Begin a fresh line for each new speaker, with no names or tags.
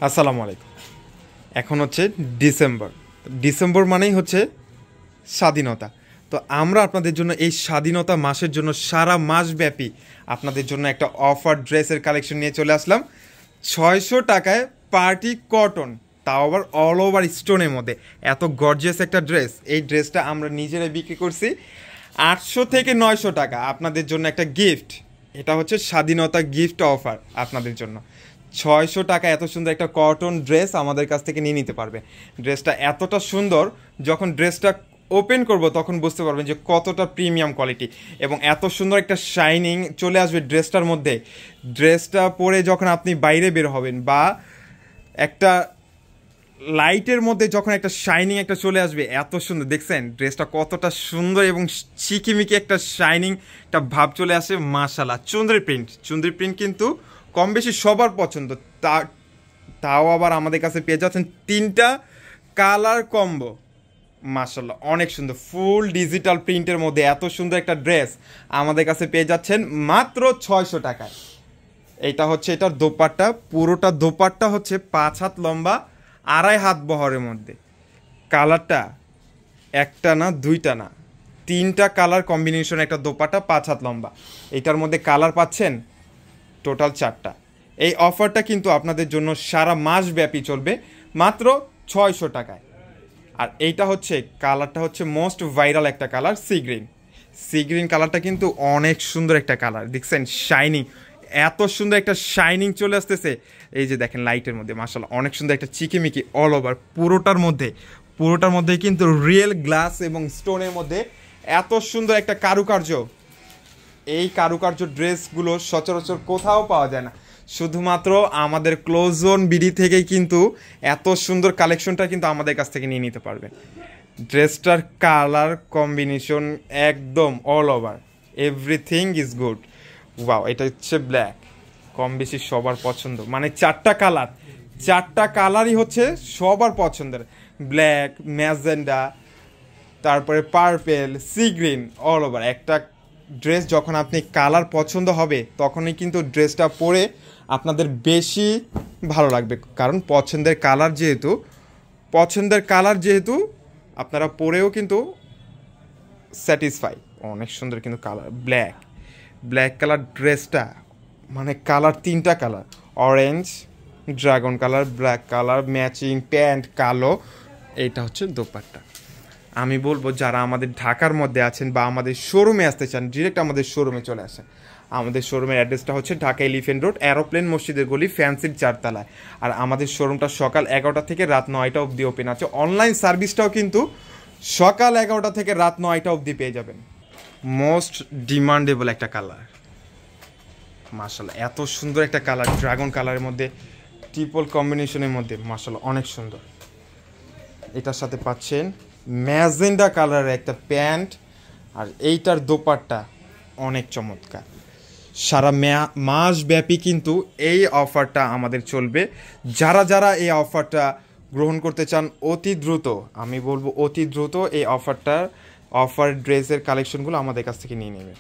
আসসালামু আলাইকুম। এখন হচ্ছে ডিসেম্বর। ডিসেম্বর মানেই হচ্ছে স্বাধীনতা। তো আমরা আপনাদের জন্য এই স্বাধীনতা মাসের জন্য সারা মাস ব্যাপী আপনাদের জন্য একটা অফার ড্রেসের কালেকশন নিয়ে চলে আসলাম। 600 টাকায় পার্টি কটন, তাও আবার অল ওভার স্টোনের মধ্যে এত গর্জিয়াস একটা ড্রেস। এই ড্রেসটা আমরা নিজেরাই বিক্রি করছি 800 থেকে 900 টাকা। আপনাদের জন্য একটা গিফট, এটা হচ্ছে স্বাধীনতা গিফট অফার আপনাদের জন্য। 600 টাকা এত সুন্দর একটা কটন ড্রেস আমাদের কাছ থেকে নিয়ে নিতে পারবে। ড্রেসটা এতটা সুন্দর, যখন ড্রেসটা ওপেন করব তখন বুঝতে পারবেন যে কতটা প্রিমিয়াম কোয়ালিটি, এবং এত সুন্দর একটা শাইনিং চলে আসবে ড্রেসটার মধ্যে। ড্রেসটা পরে যখন আপনি বাইরে বের হবেন বা একটা লাইটের মধ্যে যখন একটা শাইনিং একটা চলে আসবে, এত সুন্দর। দেখছেন ড্রেসটা কতটা সুন্দর এবং চিকিমিকি একটা শাইনিং একটা ভাব চলে আসে। মাশাআল্লাহ, চুনরি প্রিন্ট কিন্তু কম বেশি সবার পছন্দ। তাও আবার আমাদের কাছে পেয়ে যাচ্ছেন 3টা কালার কম্বো। মাশাআল্লাহ, অনেক সুন্দর ফুল ডিজিটাল প্রিন্টের মধ্যে এত সুন্দর একটা ড্রেস আমাদের কাছে পেয়ে যাচ্ছেন মাত্র 600 টাকায়। এইটা হচ্ছে এটার দোপাট্টা, পুরোটা দোপাট্টা হচ্ছে 5 হাত লম্বা, 2.5 হাত বহরের মধ্যে। কালারটা একটা না, দুইটা না, 3টা কালার কম্বিনেশন একটা দোপাট্টা 5 হাত লম্বা। এটার মধ্যে কালার পাচ্ছেন টোটাল 4টা। এই অফারটা কিন্তু আপনাদের জন্য সারা মাস ব্যাপী চলবে মাত্র 600 টাকায়। আর এইটা হচ্ছে কালারটা হচ্ছে মোস্ট ভাইরাল একটা কালার, সি গ্রিন কালারটা কিন্তু অনেক সুন্দর একটা কালার। দেখছেন শাইনিং, এত সুন্দর একটা শাইনিং চলে আসতেছে। এই যে দেখেন লাইটের মধ্যে, মাশাআল্লাহ অনেক সুন্দর একটা চিকিমিকি অল ওভার পুরোটার মধ্যে কিন্তু রিয়েল গ্লাস এবং স্টোনের মধ্যে এত সুন্দর একটা কারুকার্য। এই কারুকার্য ড্রেসগুলো সচরাচর কোথাও পাওয়া যায় না, শুধুমাত্র আমাদের ক্লোজ জোন বিডি থেকেই কিন্তু এত সুন্দর কালেকশনটা কিন্তু আমাদের কাছ থেকে নিয়ে নিতে পারবেন। ড্রেসটার কালার কম্বিনেশন একদম all over, everything is good. Wow, এটা হচ্ছে ব্ল্যাক, কম বেশি সবার পছন্দ। মানে 4টা কালারই হচ্ছে সবার পছন্দের। ব্ল্যাক, ম্যাজেন্ডা, তারপরে purple, sea green, all over. একটা ড্রেস যখন আপনি কালার পছন্দ হবে তখনই কিন্তু ড্রেসটা পরে আপনাদের বেশি ভালো লাগবে, কারণ পছন্দের কালার যেহেতু আপনারা পরেও কিন্তু স্যাটিসফাই। অনেক সুন্দর কিন্তু কালার, ব্ল্যাক কালার ড্রেসটা, মানে কালার 3টা colour, orange, dragon colour, black colour, matching pant কালো। এইটা হচ্ছে দোপাট্টা। আমি বলবো যারা আমাদের ঢাকার মধ্যে আছেন বা আমাদের শোরুমে আসতে চান, ডিরেক্ট আমাদের শোরুমে চলে আসেন। আমাদের শোরুমের অ্যাড্রেসটা হচ্ছে ঢাকা এলিফেন্ট রোড, এরোপ্লেন মসজিদের গলি, ফ্যান্সির 4তলায়। আর আমাদের শোরুমটা সকাল 11টা থেকে রাত 9টা অবধি ওপেন আছে। অনলাইন সার্ভিসটাও কিন্তু সকাল 11টা থেকে রাত 9টা অবধি পেয়ে যাবেন। মোস্ট ডিমান্ডেবল একটা কালার, মাশাআল্লাহ এত সুন্দর একটা কালার, ড্রাগন কালারের মধ্যে ট্রিপল কম্বিনেশনের মধ্যে, মাশাআল্লাহ অনেক সুন্দর। এটার সাথে পাচ্ছেন ম্যাজেন্ডা কালারের একটা প্যান্ট, আর এইটার দোপাট্টা অনেক চমৎকার। সারা মাস ব্যাপী কিন্তু এই অফারটা আমাদের চলবে। যারা এই অফারটা গ্রহণ করতে চান অতি দ্রুত, আমি বলবো অতি দ্রুত এই অফার ড্রেসের কালেকশনগুলো আমাদের কাছ থেকে নিয়ে নেবে।